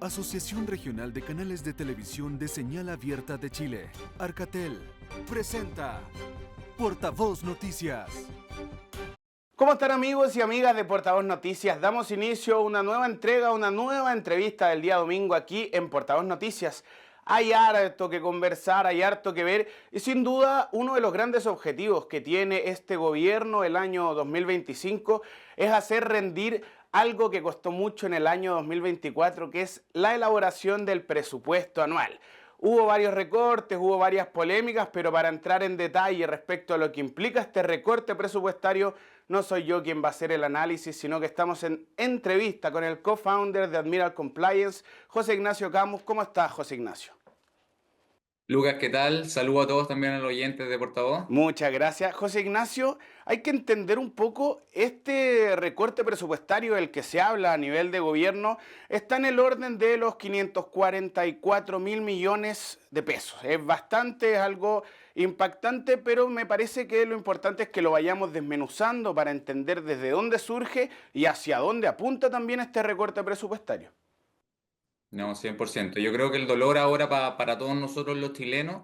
Asociación Regional de Canales de Televisión de Señal Abierta de Chile, Arcatel, presenta Portavoz Noticias. ¿Cómo están amigos y amigas de Portavoz Noticias? Damos inicio a una nueva entrega, una nueva entrevista del día domingo aquí en Portavoz Noticias. Hay harto que conversar, hay harto que ver y sin duda uno de los grandes objetivos que tiene este gobierno el año 2025 es hacer rendir algo que costó mucho en el año 2024, que es la elaboración del presupuesto anual. Hubo varios recortes, hubo varias polémicas, pero para entrar en detalle respecto a lo que implica este recorte presupuestario, no soy yo quien va a hacer el análisis, sino que estamos en entrevista con el co-founder de Admiral Compliance, José Ignacio Camus. ¿Cómo estás, José Ignacio? Lucas, ¿qué tal? Saludo a todos también a los oyentes de Portavoz. Muchas gracias. José Ignacio, hay que entender un poco este recorte presupuestario del que se habla a nivel de gobierno, está en el orden de los 544.000 millones de pesos. Es bastante, es algo impactante, pero me parece que lo importante es que lo vayamos desmenuzando para entender desde dónde surge y hacia dónde apunta también este recorte presupuestario. No, 100%. Yo creo que el dolor ahora para todos nosotros los chilenos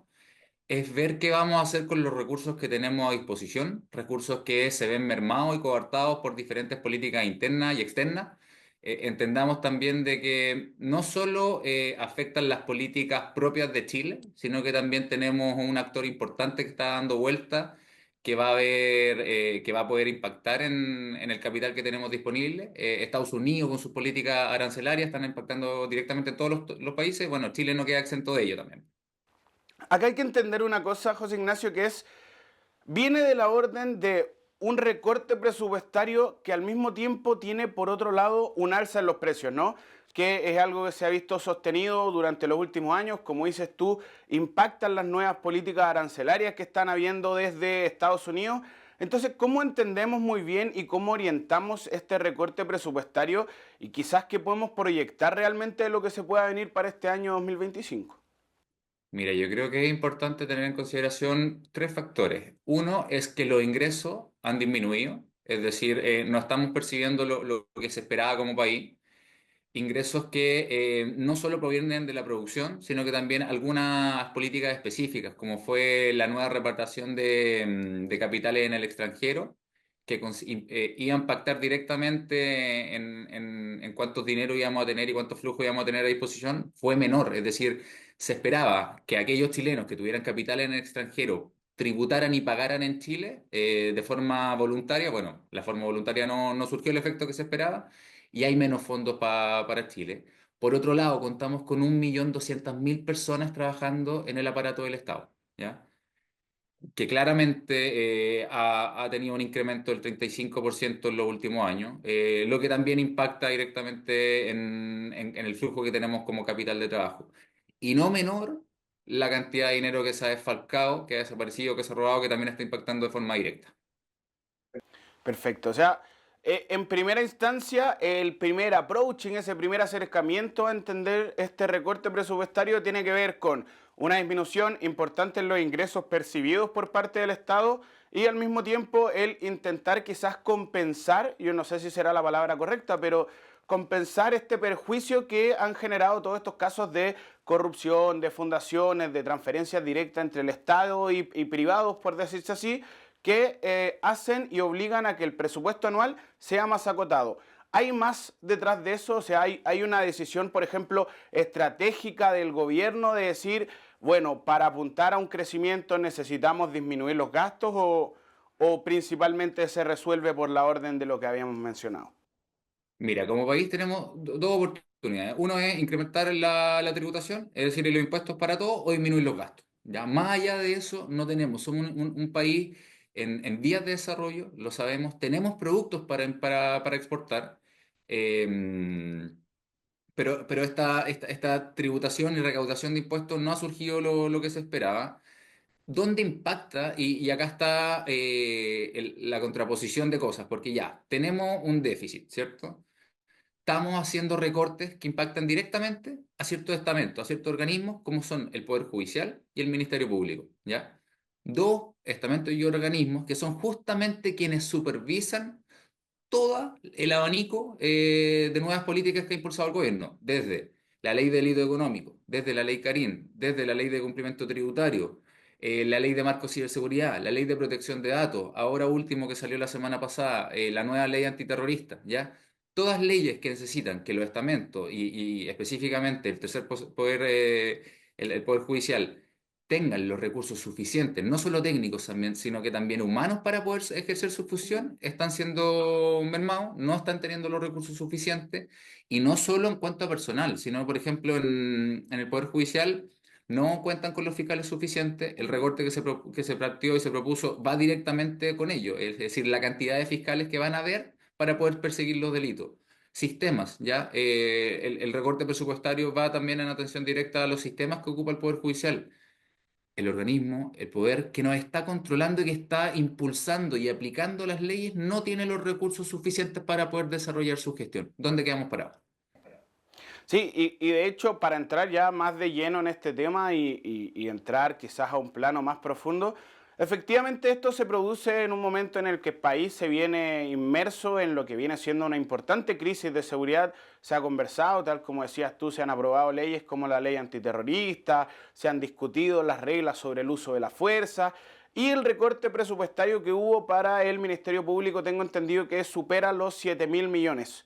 es ver qué vamos a hacer con los recursos que tenemos a disposición, recursos que se ven mermados y coartados por diferentes políticas internas y externas. Entendamos también de que no solo afectan las políticas propias de Chile, sino que también tenemos un actor importante que está dando vuelta, que va a poder impactar en el capital que tenemos disponible. Estados Unidos con sus políticas arancelarias están impactando directamente en todos los países. Bueno, Chile no queda exento de ello también. Acá hay que entender una cosa, José Ignacio, que es viene de la orden de un recorte presupuestario que al mismo tiempo tiene, por otro lado, un alza en los precios, ¿no? Que es algo que se ha visto sostenido durante los últimos años. Como dices tú, impactan las nuevas políticas arancelarias que están habiendo desde Estados Unidos. Entonces, ¿cómo entendemos muy bien y cómo orientamos este recorte presupuestario y quizás qué podemos proyectar realmente de lo que se pueda venir para este año 2025? Mira, yo creo que es importante tener en consideración tres factores. Uno es que los ingresos han disminuido, es decir, no estamos percibiendo lo que se esperaba como país. Ingresos que no solo provienen de la producción, sino que también algunas políticas específicas, como fue la nueva repartición de capitales en el extranjero, que iba a impactar directamente en cuántos dinero íbamos a tener y cuántos flujos íbamos a tener a disposición, fue menor. Es decir, se esperaba que aquellos chilenos que tuvieran capitales en el extranjero tributaran y pagaran en Chile de forma voluntaria. Bueno, la forma voluntaria no surgió el efecto que se esperaba y hay menos fondos para Chile. Por otro lado, contamos con 1.200.000 personas trabajando en el aparato del Estado, ¿ya? Que claramente ha tenido un incremento del 35% en los últimos años, lo que también impacta directamente en el flujo que tenemos como capital de trabajo. Y no menor la cantidad de dinero que se ha desfalcado, que ha desaparecido, que se ha robado, que también está impactando de forma directa. Perfecto. O sea, en primera instancia, el primer approaching, ese primer acercamiento a entender este recorte presupuestario tiene que ver con una disminución importante en los ingresos percibidos por parte del Estado y al mismo tiempo el intentar quizás compensar, yo no sé si será la palabra correcta, pero compensar este perjuicio que han generado todos estos casos de corrupción, de fundaciones, de transferencias directas entre el Estado y privados, por decirse así, que hacen y obligan a que el presupuesto anual sea más acotado. ¿Hay más detrás de eso? O sea, hay una decisión, por ejemplo, estratégica del gobierno de decir, bueno, para apuntar a un crecimiento necesitamos disminuir los gastos o principalmente se resuelve por la orden de lo que habíamos mencionado? Mira, como país tenemos dos oportunidades. Uno es incrementar la tributación, es decir, los impuestos para todos, o disminuir los gastos. Ya más allá de eso, no tenemos. Somos un país en vías de desarrollo, lo sabemos. Tenemos productos para exportar, eh, pero esta tributación y recaudación de impuestos no ha surgido lo que se esperaba. ¿Dónde impacta? Y acá está la contraposición de cosas, porque ya tenemos un déficit, ¿cierto? Estamos haciendo recortes que impactan directamente a ciertos estamentos, a ciertos organismos, como son el Poder Judicial y el Ministerio Público, ¿ya? Dos estamentos y organismos que son justamente quienes supervisan todo el abanico de nuevas políticas que ha impulsado el gobierno, desde la ley de delito económico, desde la ley Carín, desde la ley de cumplimiento tributario, la ley de marco ciberseguridad, la ley de protección de datos, ahora último que salió la semana pasada, la nueva ley antiterrorista, ¿ya? Todas leyes que necesitan que los estamentos y específicamente el tercer poder, el Poder Judicial, tengan los recursos suficientes, no solo técnicos también, sino que también humanos para poder ejercer su función, están siendo mermados, no están teniendo los recursos suficientes, y no solo en cuanto a personal, sino, por ejemplo, en el Poder Judicial no cuentan con los fiscales suficientes, el recorte que se planteó y se propuso va directamente con ello, es decir, la cantidad de fiscales que van a haber para poder perseguir los delitos. Sistemas, ¿ya? El recorte presupuestario va también en atención directa a los sistemas que ocupa el Poder Judicial, el organismo, el poder que nos está controlando y que está impulsando y aplicando las leyes, no tiene los recursos suficientes para poder desarrollar su gestión. ¿Dónde quedamos parados? Sí, y de hecho, para entrar ya más de lleno en este tema y entrar quizás a un plano más profundo, efectivamente esto se produce en un momento en el que el país se viene inmerso en lo que viene siendo una importante crisis de seguridad. Se ha conversado, tal como decías tú, se han aprobado leyes como la ley antiterrorista, se han discutido las reglas sobre el uso de la fuerza y el recorte presupuestario que hubo para el Ministerio Público, tengo entendido que supera los 7.000 millones.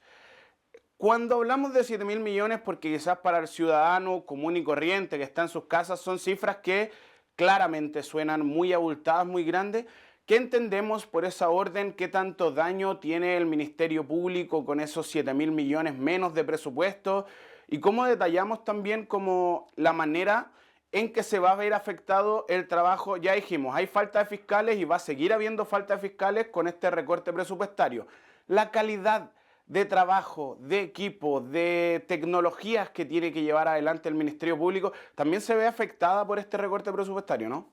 Cuando hablamos de 7.000 millones, porque quizás para el ciudadano común y corriente que está en sus casas son cifras que claramente suenan muy abultadas, muy grandes, ¿qué entendemos por esa orden? ¿Qué tanto daño tiene el Ministerio Público con esos 7.000 millones menos de presupuesto? Y cómo detallamos también como la manera en que se va a ver afectado el trabajo. Ya dijimos, hay falta de fiscales y va a seguir habiendo falta de fiscales con este recorte presupuestario. La calidad de trabajo, de equipo, de tecnologías que tiene que llevar adelante el Ministerio Público, también se ve afectada por este recorte presupuestario, ¿no?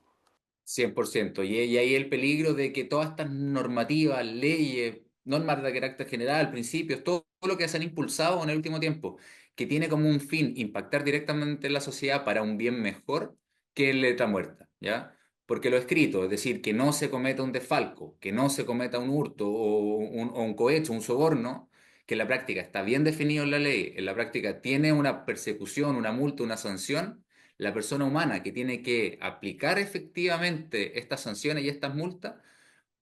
100%. Y ahí el peligro de que todas estas normativas, leyes, normas de carácter general, principios, todo lo que se han impulsado en el último tiempo, que tiene como un fin impactar directamente en la sociedad para un bien mejor, que es letra muerta, ¿ya? Porque lo escrito, es decir, que no se cometa un desfalco, que no se cometa un hurto o un cohecho, un soborno, que en la práctica está bien definido en la ley, en la práctica tiene una persecución, una multa, una sanción. La persona humana que tiene que aplicar efectivamente estas sanciones y estas multas,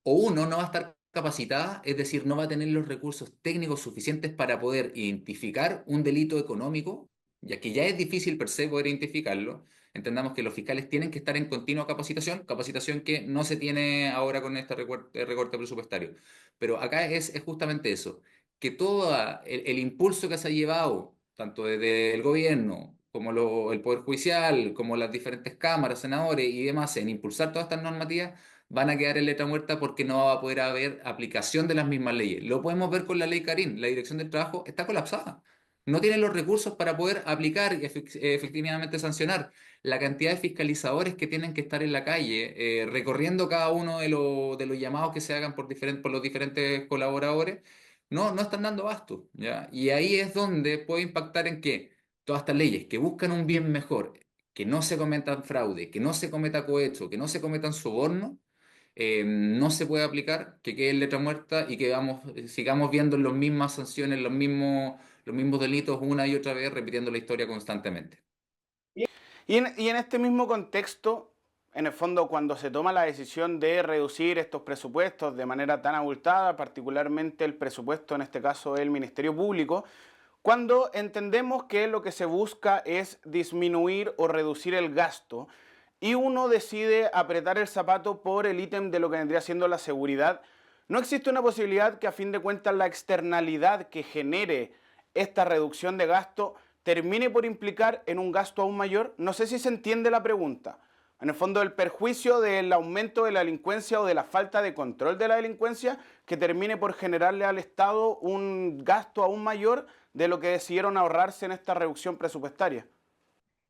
o uno no va a estar capacitada, es decir, no va a tener los recursos técnicos suficientes para poder identificar un delito económico, ya que ya es difícil per se poder identificarlo. Entendamos que los fiscales tienen que estar en continua capacitación, capacitación que no se tiene ahora con este recorte presupuestario. Pero acá es justamente eso, que todo el impulso que se ha llevado, tanto desde el gobierno como el Poder Judicial, como las diferentes cámaras, senadores y demás, en impulsar todas estas normativas, van a quedar en letra muerta porque no va a poder haber aplicación de las mismas leyes. Lo podemos ver con la ley Carín. La Dirección del Trabajo está colapsada. No tiene los recursos para poder aplicar y efectivamente sancionar. La cantidad de fiscalizadores que tienen que estar en la calle, recorriendo cada uno de los llamados que se hagan por los diferentes colaboradores, no están dando abasto, ¿ya? Y ahí es donde puede impactar en que todas estas leyes que buscan un bien mejor, que no se cometan fraude, que no se cometa cohecho, que no se cometan sobornos, no se puede aplicar, que quede en letra muerta y que sigamos viendo las mismas sanciones, los mismos delitos una y otra vez, repitiendo la historia constantemente. Y en este mismo contexto, en el fondo, cuando se toma la decisión de reducir estos presupuestos de manera tan abultada, particularmente el presupuesto, en este caso del Ministerio Público, cuando entendemos que lo que se busca es disminuir o reducir el gasto y uno decide apretar el zapato por el ítem de lo que vendría siendo la seguridad, ¿no existe una posibilidad que a fin de cuentas la externalidad que genere esta reducción de gasto termine por implicar en un gasto aún mayor? No sé si se entiende la pregunta. En el fondo, el perjuicio del aumento de la delincuencia o de la falta de control de la delincuencia que termine por generarle al Estado un gasto aún mayor de lo que decidieron ahorrarse en esta reducción presupuestaria.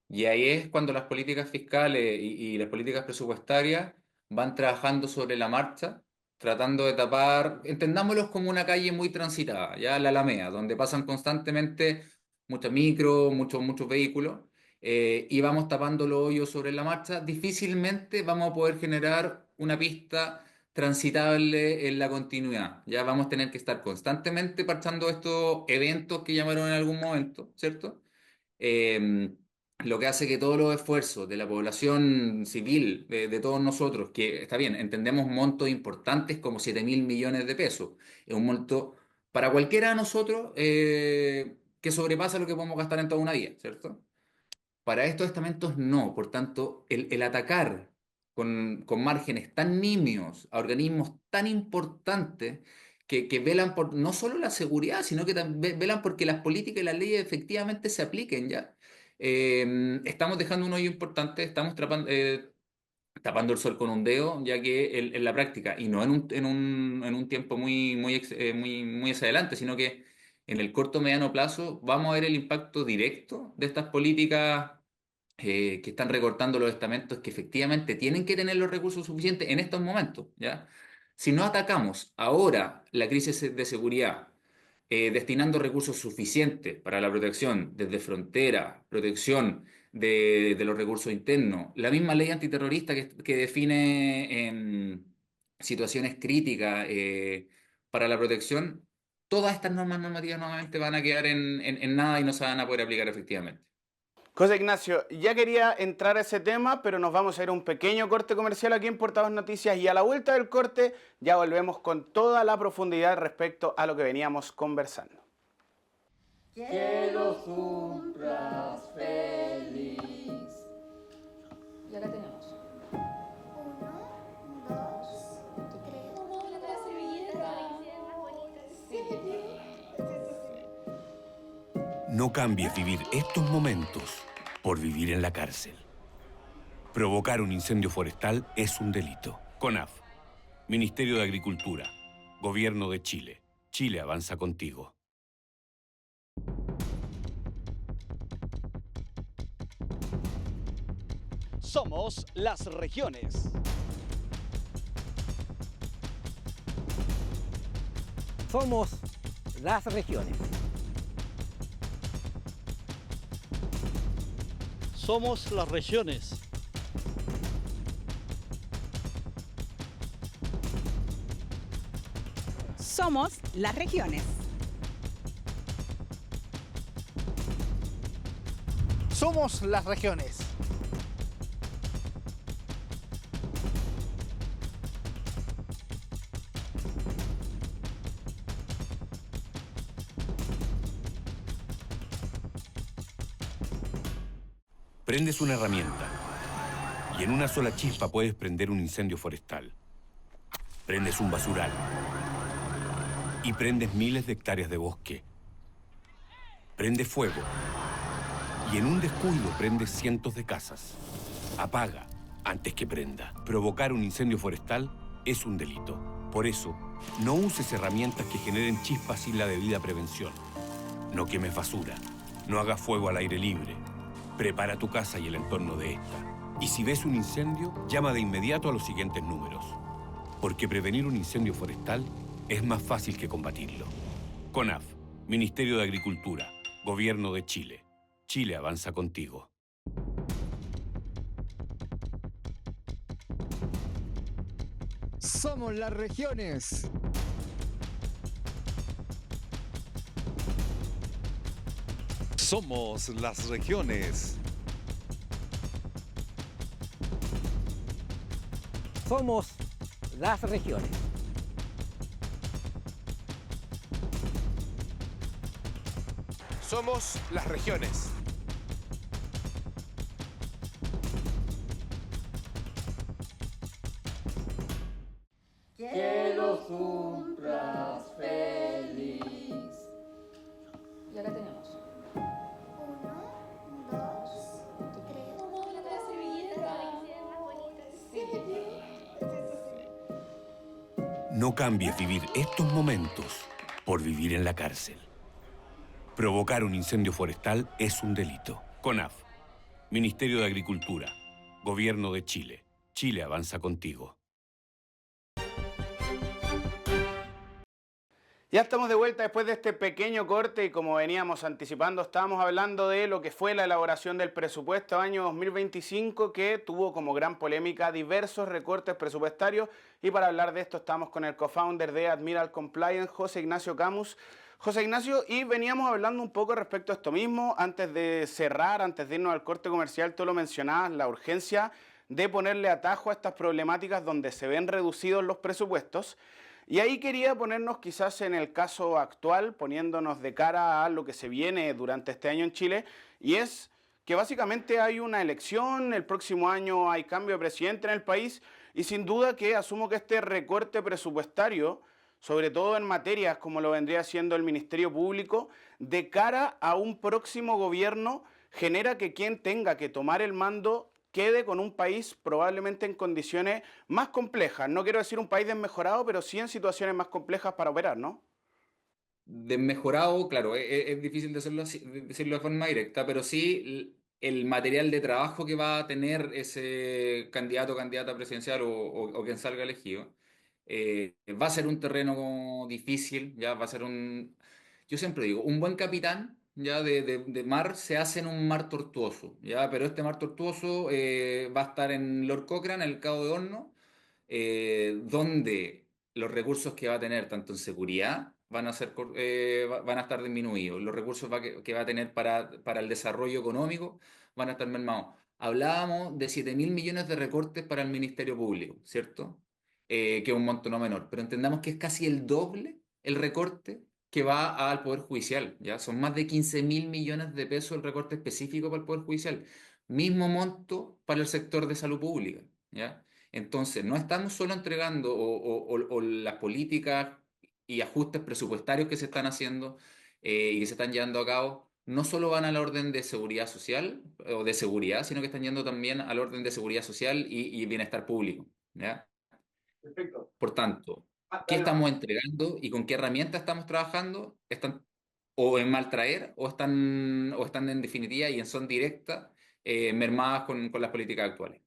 Y ahí es cuando las políticas fiscales y las políticas presupuestarias van trabajando sobre la marcha, tratando de tapar, entendámoslos como una calle muy transitada, ya la Alameda, donde pasan constantemente muchas micros, muchos vehículos, y vamos tapando los hoyos sobre la marcha, difícilmente vamos a poder generar una pista transitable en la continuidad. Ya vamos a tener que estar constantemente parchando estos eventos que llamaron en algún momento, ¿cierto? lo que hace que todos los esfuerzos de la población civil, de todos nosotros, que está bien, entendemos montos importantes como 7.000 millones de pesos, es un monto para cualquiera de nosotros que sobrepasa lo que podemos gastar en toda una vida, ¿cierto? Para estos estamentos no, por tanto, el atacar con márgenes tan nimios a organismos tan importantes que velan por no solo la seguridad, sino que también velan porque las políticas y las leyes efectivamente se apliquen ya. Estamos dejando un hoyo importante, estamos tapando el sol con un dedo, ya que en la práctica, y no en un tiempo muy hacia adelante, sino que en el corto mediano plazo vamos a ver el impacto directo de estas políticas que están recortando los estamentos que efectivamente tienen que tener los recursos suficientes en estos momentos, ¿ya? Si no atacamos ahora la crisis de seguridad, destinando recursos suficientes para la protección desde frontera, protección de los recursos internos, la misma ley antiterrorista que define situaciones críticas para la protección, todas estas normas normativas nuevamente van a quedar en nada y no se van a poder aplicar efectivamente. José Ignacio, ya quería entrar a ese tema, pero nos vamos a ir a un pequeño corte comercial aquí en Portavoz Noticias y a la vuelta del corte ya volvemos con toda la profundidad respecto a lo que veníamos conversando. Que lo cumplas feliz. Ya la tenemos. 1, 2, 3. No, la servilleta. No cambies vivir estos momentos por vivir en la cárcel. Provocar un incendio forestal es un delito. CONAF, Ministerio de Agricultura, Gobierno de Chile. Chile avanza contigo. Somos las regiones. Somos las regiones. Somos las regiones. Somos las regiones. Somos las regiones. Prendes una herramienta y en una sola chispa puedes prender un incendio forestal. Prendes un basural y prendes miles de hectáreas de bosque. Prende fuego y en un descuido prendes cientos de casas. Apaga antes que prenda. Provocar un incendio forestal es un delito. Por eso, no uses herramientas que generen chispas sin la debida prevención. No quemes basura. No hagas fuego al aire libre. Prepara tu casa y el entorno de esta. Y si ves un incendio, llama de inmediato a los siguientes números. Porque prevenir un incendio forestal es más fácil que combatirlo. CONAF, Ministerio de Agricultura, Gobierno de Chile. Chile avanza contigo. Somos las regiones. Somos las regiones. Somos las regiones. Somos las regiones. Que lo cumplas feliz. Ya la tenemos. 1, 2, 3. No, la servilleta. No cambies vivir estos momentos por vivir en la cárcel. Provocar un incendio forestal es un delito. CONAF, Ministerio de Agricultura, Gobierno de Chile. Chile avanza contigo. Ya estamos de vuelta después de este pequeño corte y como veníamos anticipando, estábamos hablando de lo que fue la elaboración del presupuesto año 2025 que tuvo como gran polémica diversos recortes presupuestarios y para hablar de esto estamos con el co-founder de Admiral Compliance, José Ignacio Camus. José Ignacio, y veníamos hablando un poco respecto a esto mismo, antes de cerrar, antes de irnos al corte comercial, tú lo mencionabas, la urgencia de ponerle atajo a estas problemáticas donde se ven reducidos los presupuestos. Y ahí quería ponernos quizás en el caso actual, poniéndonos de cara a lo que se viene durante este año en Chile, y es que básicamente hay una elección, el próximo año hay cambio de presidente en el país, y sin duda que asumo que este recorte presupuestario, sobre todo en materias como lo vendría siendo el Ministerio Público, de cara a un próximo gobierno, genera que quien tenga que tomar el mando quede con un país probablemente en condiciones más complejas. No quiero decir un país desmejorado, pero sí en situaciones más complejas para operar, ¿no? Desmejorado, claro, es difícil decirlo, decirlo de forma directa, pero sí el material de trabajo que va a tener ese candidato o candidata presidencial o quien salga elegido, va a ser un terreno difícil, ya va a ser un... Yo siempre digo, un buen capitán ya de mar se hace en un mar tortuoso, ya, pero este mar tortuoso va a estar en Lord Cochrane, en el Cabo de Horno, donde los recursos que va a tener, tanto en seguridad, van a ser, van a estar disminuidos. Los recursos que va a tener para el desarrollo económico van a estar mermados. Hablábamos de 7.000 millones de recortes para el Ministerio Público, ¿cierto? Que es un monto no menor, pero entendamos que es casi el doble el recorte que va al Poder Judicial, ¿ya? Son más de 15.000 millones de pesos el recorte específico para el Poder Judicial. Mismo monto para el sector de salud pública, ¿ya? Entonces, no estamos solo entregando o las políticas y ajustes presupuestarios que se están haciendo y que se están llevando a cabo, no solo van al orden de seguridad social o de seguridad, sino que están yendo también al orden de seguridad social y bienestar público, ¿ya? Perfecto. Por tanto, ¿qué estamos entregando y con qué herramientas estamos trabajando? ¿Están o en maltraer o están en definitiva y en son directa mermadas con las políticas actuales?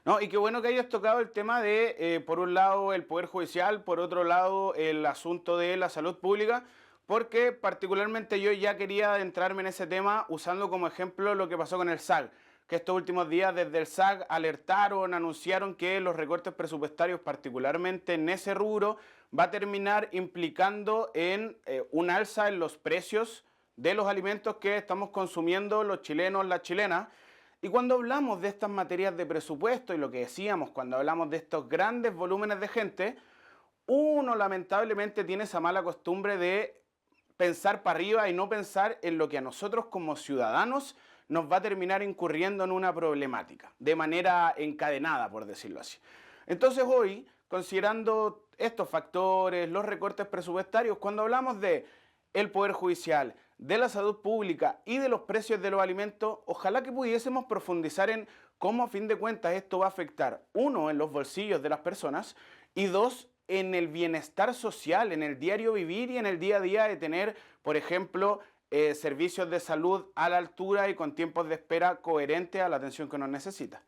No, y qué bueno que hayas tocado el tema de, por un lado, el Poder Judicial, por otro lado, el asunto de la salud pública, porque particularmente yo ya quería adentrarme en ese tema usando como ejemplo lo que pasó con el SAG, que estos últimos días desde el SAG alertaron, anunciaron que los recortes presupuestarios, particularmente en ese rubro, va a terminar implicando en un alza en los precios de los alimentos que estamos consumiendo los chilenos, las chilenas. Y cuando hablamos de estas materias de presupuesto y lo que decíamos cuando hablamos de estos grandes volúmenes de gente, uno lamentablemente tiene esa mala costumbre de pensar para arriba y no pensar en lo que a nosotros como ciudadanos nos va a terminar incurriendo en una problemática, de manera encadenada, por decirlo así. Entonces hoy, considerando estos factores, los recortes presupuestarios, cuando hablamos de el Poder Judicial, de la salud pública y de los precios de los alimentos, ojalá que pudiésemos profundizar en cómo a fin de cuentas esto va a afectar, uno, en los bolsillos de las personas y dos, en el bienestar social, en el diario vivir y en el día a día de tener, por ejemplo, servicios de salud a la altura y con tiempos de espera coherentes a la atención que uno necesita.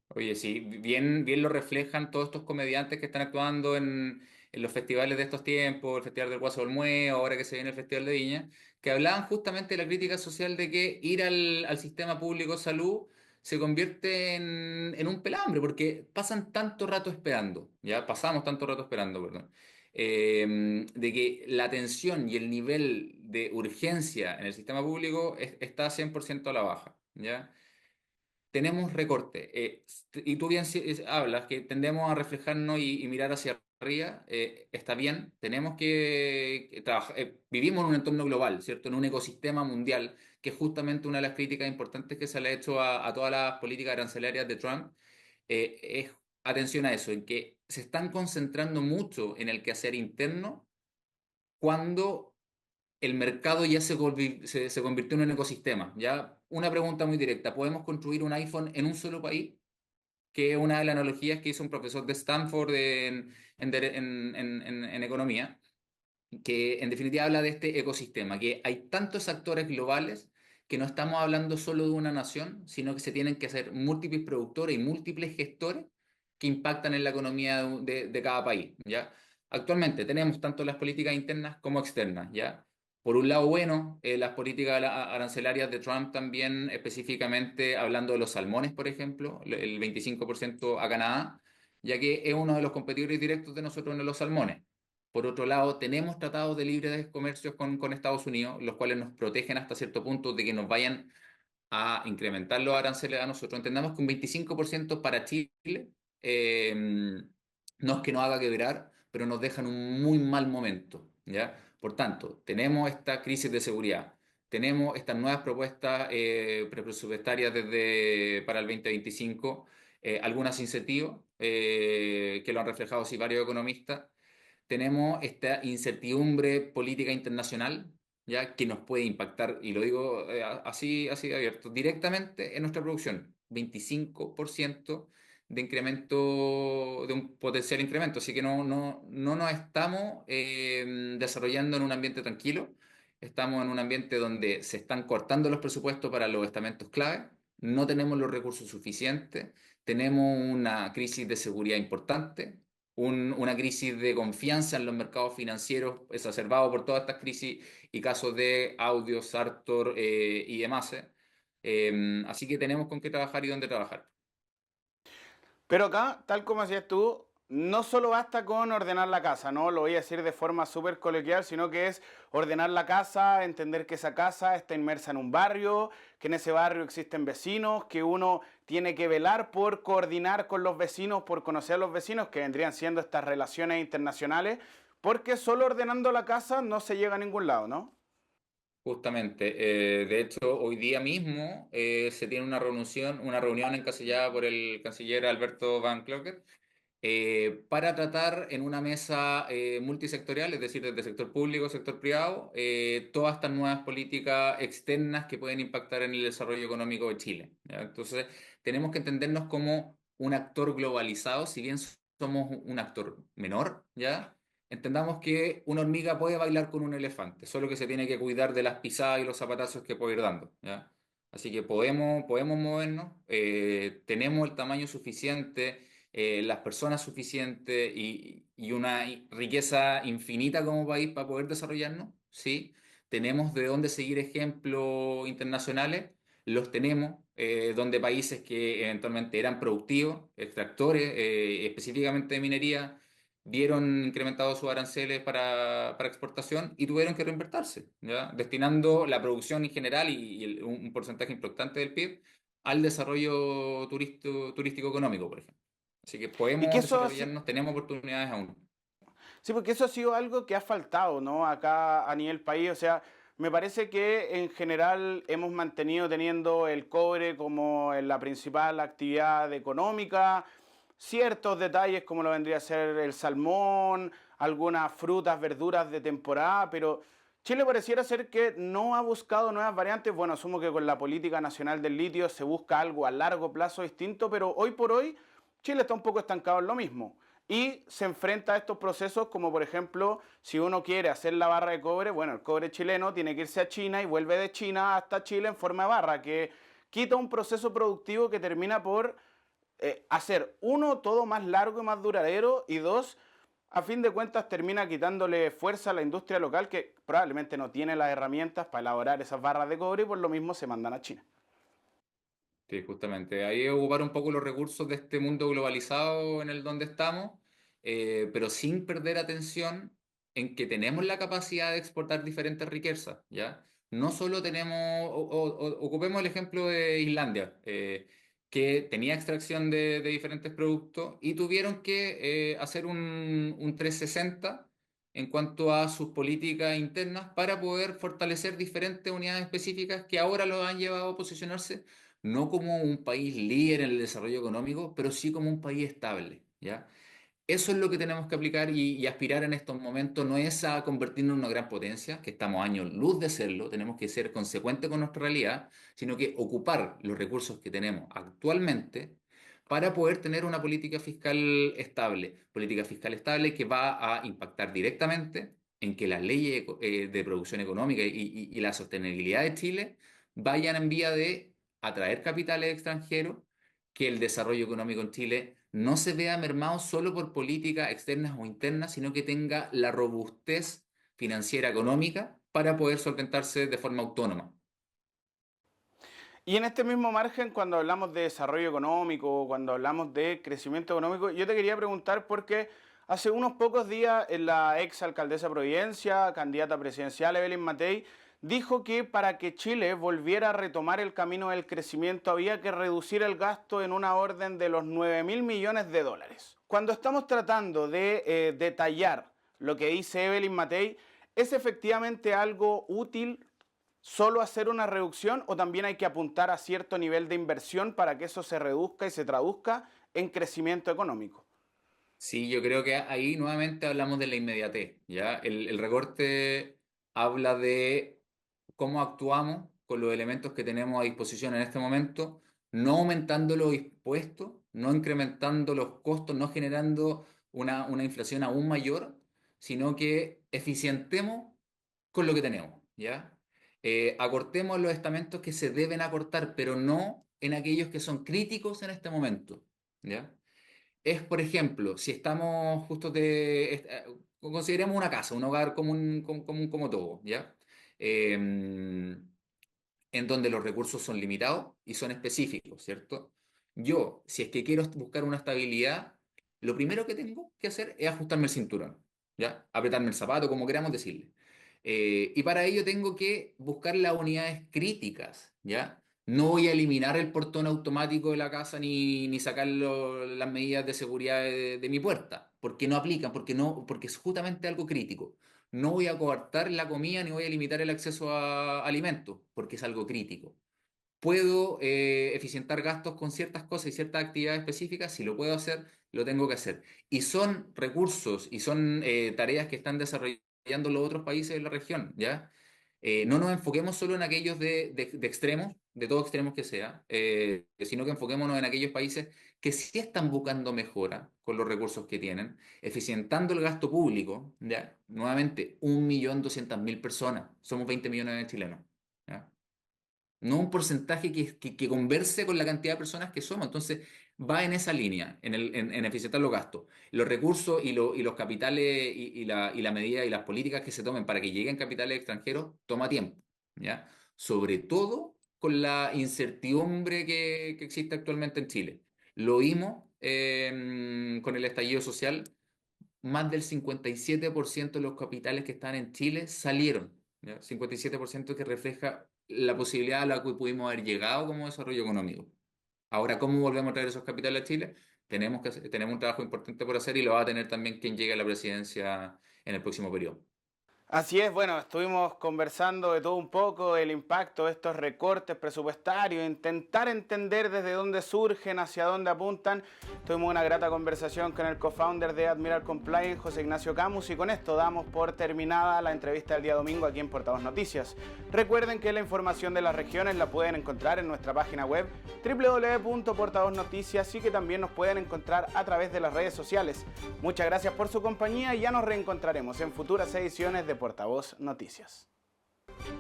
Oye, sí, bien lo reflejan todos estos comediantes que están actuando en los festivales de estos tiempos, el Festival del Guaso Olmué, ahora que se viene el Festival de Viña, que hablaban justamente de la crítica social de que ir al sistema público de salud se convierte en un pelambre, porque pasan tanto rato esperando, ya pasamos tanto rato esperando, perdón, de que la atención y el nivel de urgencia en el sistema público está 100% a la baja, ¿ya? Tenemos recorte. Y tú bien hablas que tendemos a reflejarnos y mirar hacia arriba. Está bien, tenemos que trabajar. Vivimos en un entorno global, ¿cierto? En un ecosistema mundial, que es justamente una de las críticas importantes que se le ha hecho a todas las políticas arancelarias de Trump. Es atención a eso, en que se están concentrando mucho en el quehacer interno cuando el mercado ya se convirtió en un ecosistema. ¿Ya? Una pregunta muy directa, ¿podemos construir un iPhone en un solo país? Que es una de las analogías que hizo un profesor de Stanford en economía, que en definitiva habla de este ecosistema, que hay tantos actores globales que no estamos hablando solo de una nación, sino que se tienen que hacer múltiples productores y múltiples gestores que impactan en la economía de cada país, ¿ya? Actualmente tenemos tanto las políticas internas como externas, ¿ya? Por un lado, bueno, las políticas arancelarias de Trump también, específicamente hablando de los salmones, por ejemplo, el 25% a Canadá, ya que es uno de los competidores directos de nosotros en los salmones. Por otro lado, tenemos tratados de libre comercio con Estados Unidos, los cuales nos protegen hasta cierto punto de que nos vayan a incrementar los aranceles a nosotros. Entendamos que un 25% para Chile no es que nos haga quebrar, pero nos deja en un muy mal momento, ¿ya? Por tanto, tenemos esta crisis de seguridad, tenemos estas nuevas propuestas presupuestarias para el 2025, algunas incentivos que lo han reflejado así varios economistas. Tenemos esta incertidumbre política internacional, ya que nos puede impactar, y lo digo así de abierto, directamente en nuestra producción. 25% de incremento, de un potencial incremento. Así que no nos estamos desarrollando en un ambiente tranquilo. Estamos en un ambiente donde se están cortando los presupuestos para los estamentos clave, no tenemos los recursos suficientes, tenemos una crisis de seguridad importante, una crisis de confianza en los mercados financieros exacerbado por todas estas crisis y casos de Audio, Sartor y demás. Así que tenemos con qué trabajar y dónde trabajar. Pero acá, tal como decías tú, no solo basta con ordenar la casa, ¿no? Lo voy a decir de forma súper coloquial, sino que es ordenar la casa, entender que esa casa está inmersa en un barrio, que en ese barrio existen vecinos, que uno tiene que velar por coordinar con los vecinos, por conocer a los vecinos, que vendrían siendo estas relaciones internacionales, porque solo ordenando la casa no se llega a ningún lado, ¿no? Justamente, de hecho, hoy día mismo se tiene una reunión encasillada por el canciller Alberto Van Clocker para tratar en una mesa multisectorial, es decir, desde sector público, sector privado, todas estas nuevas políticas externas que pueden impactar en el desarrollo económico de Chile, ¿ya? Entonces, tenemos que entendernos como un actor globalizado, si bien somos un actor menor, ¿ya? Entendamos que una hormiga puede bailar con un elefante, solo que se tiene que cuidar de las pisadas y los zapatazos que puede ir dando, ¿ya? Así que podemos movernos, tenemos el tamaño suficiente, las personas suficientes y una riqueza infinita como país para poder desarrollarnos, ¿sí? Tenemos de dónde seguir ejemplos internacionales, los tenemos, donde países que eventualmente eran productivos, extractores, específicamente de minería, vieron incrementados sus aranceles para exportación y tuvieron que reinvertirse, ¿ya? Destinando la producción en general un porcentaje importante del PIB al desarrollo turístico económico, por ejemplo. Así que Y que podemos eso desarrollarnos, tenemos oportunidades aún. Sí, porque eso ha sido algo que ha faltado, ¿no? Acá a nivel país, o sea, me parece que en general hemos mantenido teniendo el cobre como en la principal actividad económica, ciertos detalles como lo vendría a ser el salmón, algunas frutas, verduras de temporada, pero Chile pareciera ser que no ha buscado nuevas variantes. Bueno, asumo que con la política nacional del litio se busca algo a largo plazo distinto, pero hoy por hoy Chile está un poco estancado en lo mismo y se enfrenta a estos procesos como por ejemplo si uno quiere hacer la barra de cobre, bueno, el cobre chileno tiene que irse a China y vuelve de China hasta Chile en forma de barra, que quita un proceso productivo que termina por hacer, uno, todo más largo y más duradero, y dos, a fin de cuentas termina quitándole fuerza a la industria local que probablemente no tiene las herramientas para elaborar esas barras de cobre y por lo mismo se mandan a China. Sí, justamente. Ahí ocupar un poco los recursos de este mundo globalizado en el donde estamos, pero sin perder atención en que tenemos la capacidad de exportar diferentes riquezas, ¿ya? No solo tenemos, ocupemos el ejemplo de Islandia, que tenía extracción de diferentes productos y tuvieron que hacer un 360 en cuanto a sus políticas internas para poder fortalecer diferentes unidades específicas que ahora lo han llevado a posicionarse no como un país líder en el desarrollo económico, pero sí como un país estable, ¿ya? Eso es lo que tenemos que aplicar y aspirar en estos momentos, no es a convertirnos en una gran potencia, que estamos a años luz de serlo, tenemos que ser consecuentes con nuestra realidad, sino que ocupar los recursos que tenemos actualmente para poder tener una política fiscal estable que va a impactar directamente en que las leyes de producción económica y la sostenibilidad de Chile vayan en vía de atraer capitales extranjeros, que el desarrollo económico en Chile no se vea mermado solo por políticas externas o internas, sino que tenga la robustez financiera económica para poder solventarse de forma autónoma. Y en este mismo margen, cuando hablamos de desarrollo económico, cuando hablamos de crecimiento económico, yo te quería preguntar porque Hace unos pocos días, la ex alcaldesa de Providencia, candidata presidencial Evelyn Matei, dijo que para que Chile volviera a retomar el camino del crecimiento había que reducir el gasto en una orden de los 9.000 millones de dólares. Cuando estamos tratando de detallar lo que dice Evelyn Matei, ¿es efectivamente algo útil solo hacer una reducción o también hay que apuntar a cierto nivel de inversión para que eso se reduzca y se traduzca en crecimiento económico? Sí, yo creo que ahí nuevamente hablamos de la inmediatez, ¿ya? El recorte habla de cómo actuamos con los elementos que tenemos a disposición en este momento, no aumentando los impuestos, no incrementando los costos, no generando una inflación aún mayor, sino que eficientemos con lo que tenemos, ¿ya? Acortemos los estamentos que se deben acortar, pero no en aquellos que son críticos en este momento, ¿ya? Es, por ejemplo, si estamos justo consideremos una casa, un hogar como todo, ¿ya? En donde los recursos son limitados y son específicos, ¿cierto? Yo, si es que quiero buscar una estabilidad, lo primero que tengo que hacer es ajustarme el cinturón, ¿ya? Apretarme el zapato, como queramos decirle. Y para ello tengo que buscar las unidades críticas, ¿ya? No voy a eliminar el portón automático de la casa ni sacar las medidas de seguridad de mi puerta, porque no aplican, porque es justamente algo crítico. No voy a coartar la comida ni voy a limitar el acceso a alimentos, porque es algo crítico. ¿Puedo eficientar gastos con ciertas cosas y ciertas actividades específicas? Si lo puedo hacer, lo tengo que hacer. Y son recursos y son tareas que están desarrollando los otros países de la región, ¿ya? No nos enfoquemos solo en aquellos de extremos, de todos extremos que sea, sino que enfoquémonos en aquellos países que sí están buscando mejora con los recursos que tienen, eficientando el gasto público, ¿ya? Nuevamente, 1.200.000 personas, somos 20 millones de chilenos, ¿ya? No un porcentaje que converse con la cantidad de personas que somos. Entonces, va en esa línea, en eficientar los gastos. Los recursos y los capitales y la medida y las políticas que se tomen para que lleguen capitales extranjeros toma tiempo, ¿ya? Sobre todo con la incertidumbre que existe actualmente en Chile. Lo vimos con el estallido social. Más del 57% de los capitales que están en Chile salieron, ¿ya? 57% que refleja la posibilidad a la que pudimos haber llegado como desarrollo económico. Ahora, ¿cómo volvemos a traer esos capitales a Chile? Tenemos un trabajo importante por hacer y lo va a tener también quien llegue a la presidencia en el próximo periodo. Así es, bueno, estuvimos conversando de todo un poco, el impacto de estos recortes presupuestarios, intentar entender desde dónde surgen, hacia dónde apuntan. Tuvimos una grata conversación con el co-founder de Admiral Compliance, José Ignacio Camus, y con esto damos por terminada la entrevista del día domingo aquí en Portavoz Noticias. Recuerden que la información de las regiones la pueden encontrar en nuestra página web www.portavoznoticias y que también nos pueden encontrar a través de las redes sociales. Muchas gracias por su compañía y ya nos reencontraremos en futuras ediciones de Portavoz Noticias.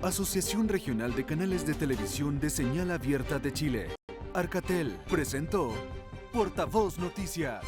Asociación Regional de Canales de Televisión de Señal Abierta de Chile. Arcatel presentó Portavoz Noticias.